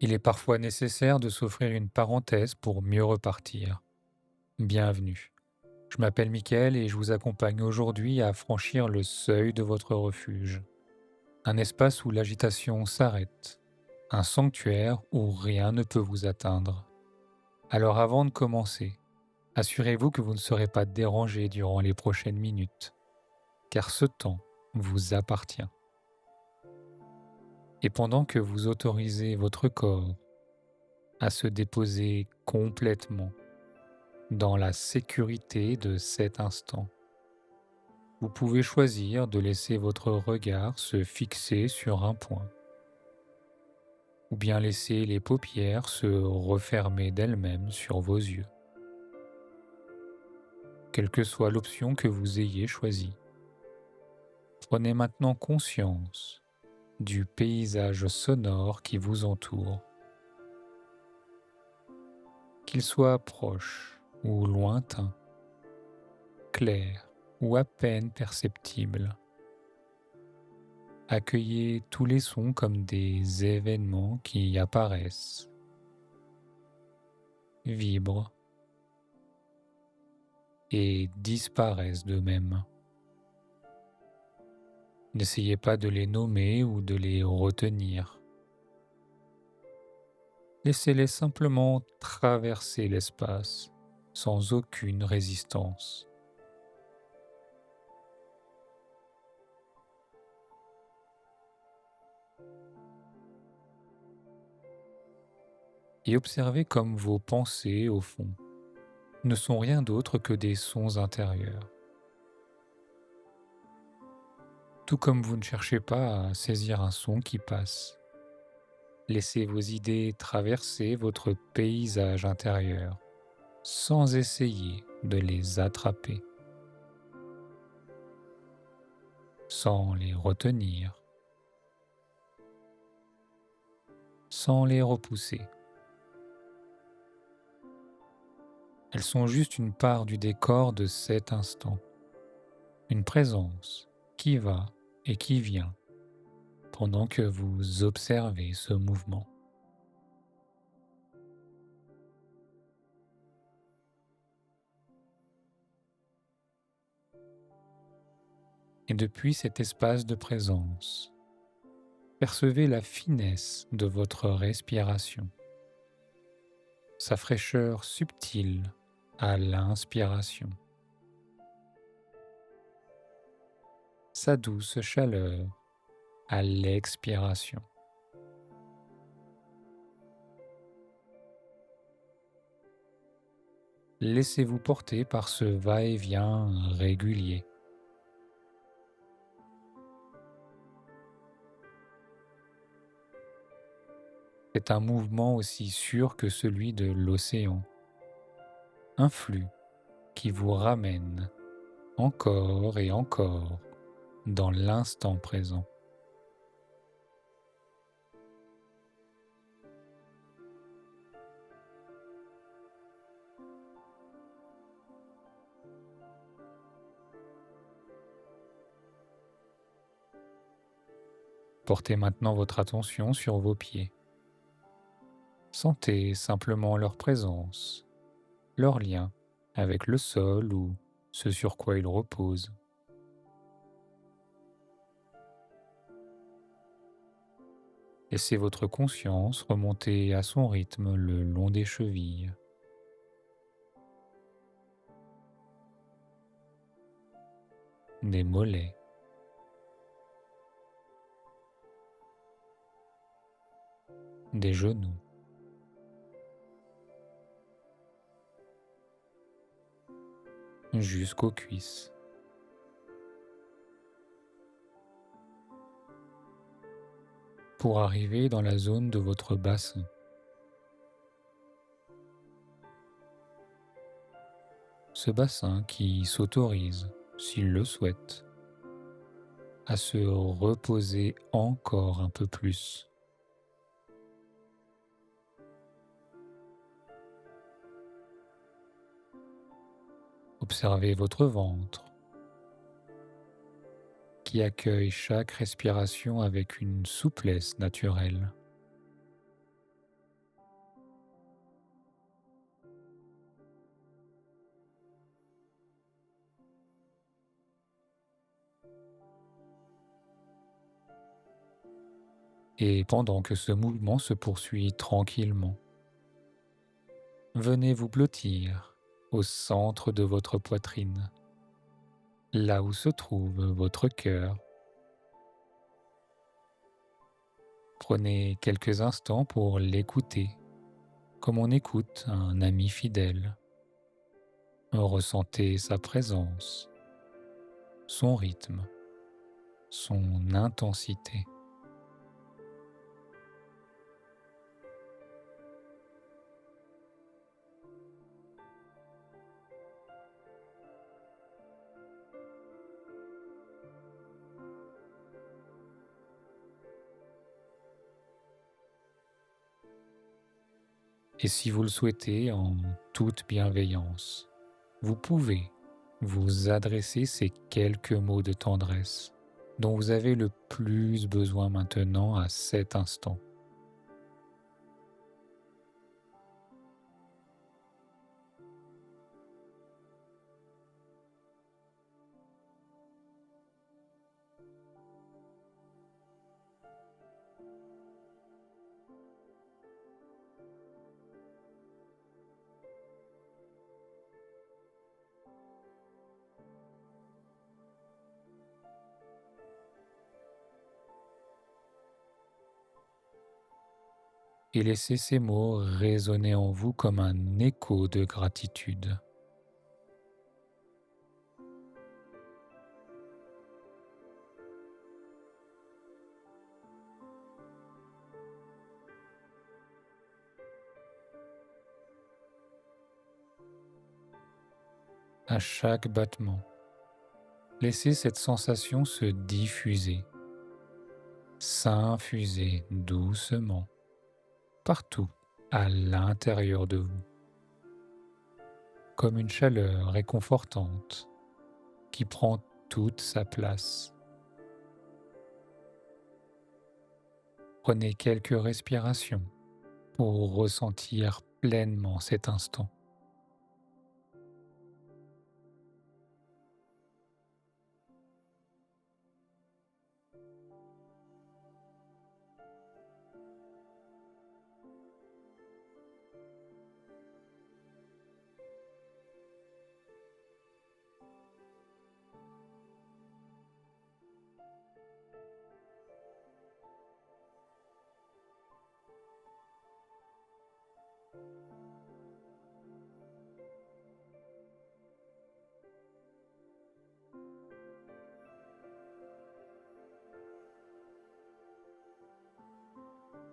Il est parfois nécessaire de s'offrir une parenthèse pour mieux repartir. Bienvenue. Je m'appelle Mickaël et je vous accompagne aujourd'hui à franchir le seuil de votre refuge. Un espace où l'agitation s'arrête. Un sanctuaire où rien ne peut vous atteindre. Alors avant de commencer, assurez-vous que vous ne serez pas dérangé durant les prochaines minutes, car ce temps vous appartient. Et pendant que vous autorisez votre corps à se déposer complètement dans la sécurité de cet instant, vous pouvez choisir de laisser votre regard se fixer sur un point, ou bien laisser les paupières se refermer d'elles-mêmes sur vos yeux. Quelle que soit l'option que vous ayez choisie, prenez maintenant conscience du paysage sonore qui vous entoure, qu'il soit proche ou lointain, clair ou à peine perceptible. Accueillez tous les sons comme des événements qui apparaissent, vibrent et disparaissent d'eux-mêmes. N'essayez pas de les nommer ou de les retenir. Laissez-les simplement traverser l'espace sans aucune résistance. Et observez comme vos pensées, au fond, ne sont rien d'autre que des sons intérieurs. Tout comme vous ne cherchez pas à saisir un son qui passe. Laissez vos idées traverser votre paysage intérieur sans essayer de les attraper, sans les retenir, sans les repousser. Elles sont juste une part du décor de cet instant, une présence qui va et qui vient pendant que vous observez ce mouvement. Et depuis cet espace de présence, percevez la finesse de votre respiration, sa fraîcheur subtile à l'inspiration, sa douce chaleur à l'expiration. Laissez-vous porter par ce va-et-vient régulier. C'est un mouvement aussi sûr que celui de l'océan, un flux qui vous ramène encore et encore dans l'instant présent. Portez maintenant votre attention sur vos pieds. Sentez simplement leur présence, leur lien avec le sol ou ce sur quoi ils reposent. Laissez votre conscience remonter à son rythme le long des chevilles, des mollets, des genoux, jusqu'aux cuisses. Pour arriver dans la zone de votre bassin. Ce bassin qui s'autorise, s'il le souhaite, à se reposer encore un peu plus. Observez votre ventre qui accueille chaque respiration avec une souplesse naturelle. Et pendant que ce mouvement se poursuit tranquillement, venez vous blottir au centre de votre poitrine, là où se trouve votre cœur. Prenez quelques instants pour l'écouter, comme on écoute un ami fidèle. Ressentez sa présence, son rythme, son intensité. Et si vous le souhaitez, en toute bienveillance, vous pouvez vous adresser ces quelques mots de tendresse dont vous avez le plus besoin maintenant à cet instant. Et laissez ces mots résonner en vous comme un écho de gratitude. À chaque battement, laissez cette sensation se diffuser, s'infuser doucement, partout à l'intérieur de vous, comme une chaleur réconfortante qui prend toute sa place. Prenez quelques respirations pour ressentir pleinement cet instant.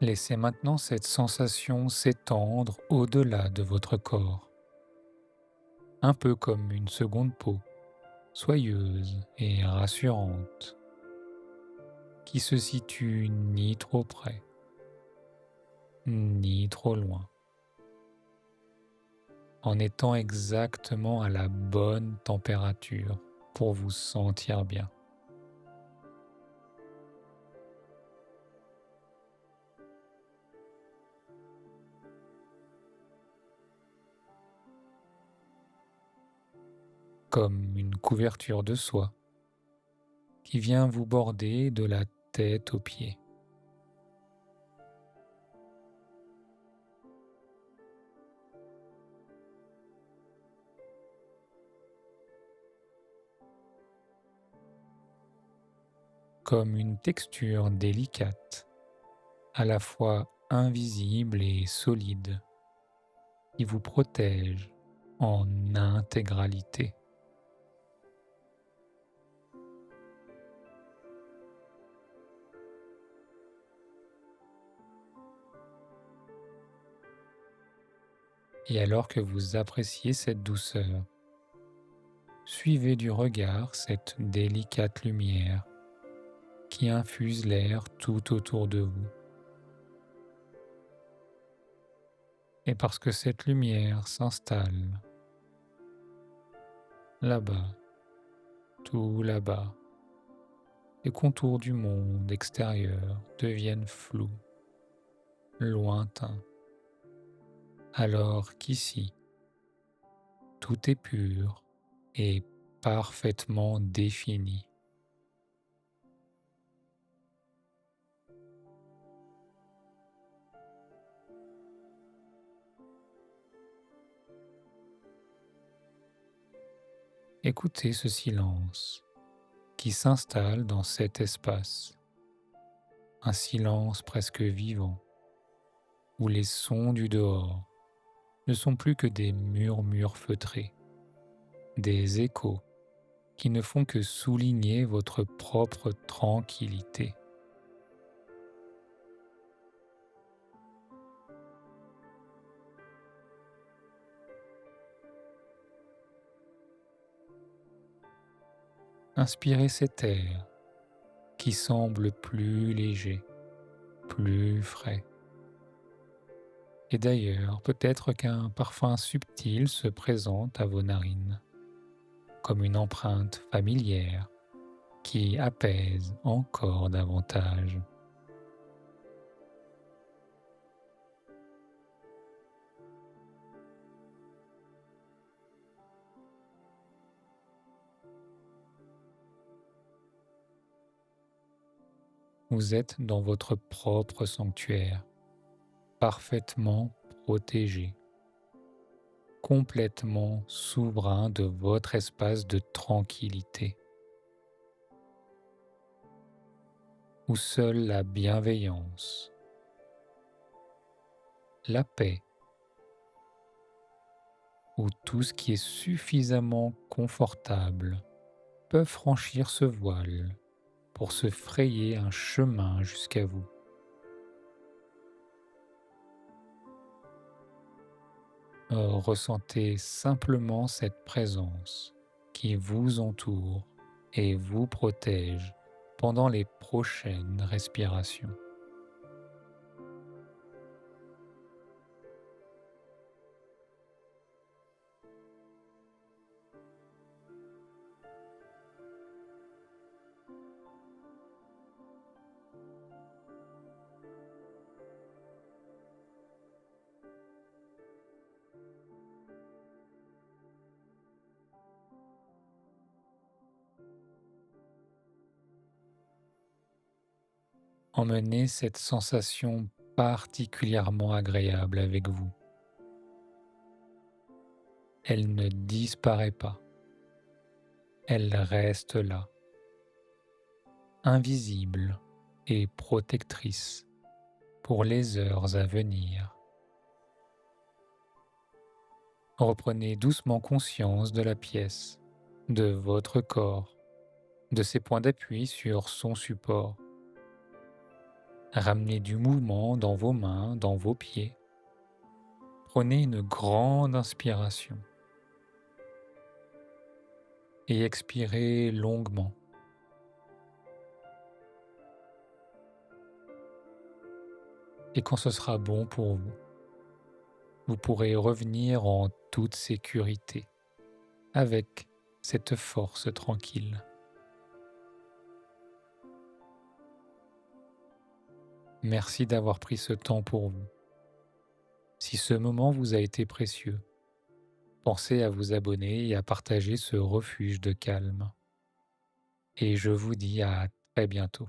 Laissez maintenant cette sensation s'étendre au-delà de votre corps, un peu comme une seconde peau, soyeuse et rassurante, qui se situe ni trop près, ni trop loin, en étant exactement à la bonne température pour vous sentir bien. Comme une couverture de soie qui vient vous border de la tête aux pieds. Comme une texture délicate, à la fois invisible et solide, qui vous protège en intégralité. Et alors que vous appréciez cette douceur, suivez du regard cette délicate lumière qui infuse l'air tout autour de vous. Et parce que cette lumière s'installe là-bas, tout là-bas, les contours du monde extérieur deviennent flous, lointains, alors qu'ici, tout est pur et parfaitement défini. Écoutez ce silence qui s'installe dans cet espace, un silence presque vivant, où les sons du dehors ne sont plus que des murmures feutrés, des échos qui ne font que souligner votre propre tranquillité. Inspirez cet air qui semble plus léger, plus frais. Et d'ailleurs, peut-être qu'un parfum subtil se présente à vos narines, comme une empreinte familière qui apaise encore davantage. Vous êtes dans votre propre sanctuaire, parfaitement protégé, complètement souverain de votre espace de tranquillité, où seule la bienveillance, la paix, où tout ce qui est suffisamment confortable peut franchir ce voile pour se frayer un chemin jusqu'à vous. Ressentez simplement cette présence qui vous entoure et vous protège pendant les prochaines respirations. Emmenez cette sensation particulièrement agréable avec vous. Elle ne disparaît pas, elle reste là, invisible et protectrice pour les heures à venir. Reprenez doucement conscience de la pièce, de votre corps, de ses points d'appui sur son support. Ramenez du mouvement dans vos mains, dans vos pieds. Prenez une grande inspiration et expirez longuement. Et quand ce sera bon pour vous, vous pourrez revenir en toute sécurité avec cette force tranquille. Merci d'avoir pris ce temps pour vous. Si ce moment vous a été précieux, pensez à vous abonner et à partager ce refuge de calme. Et je vous dis à très bientôt.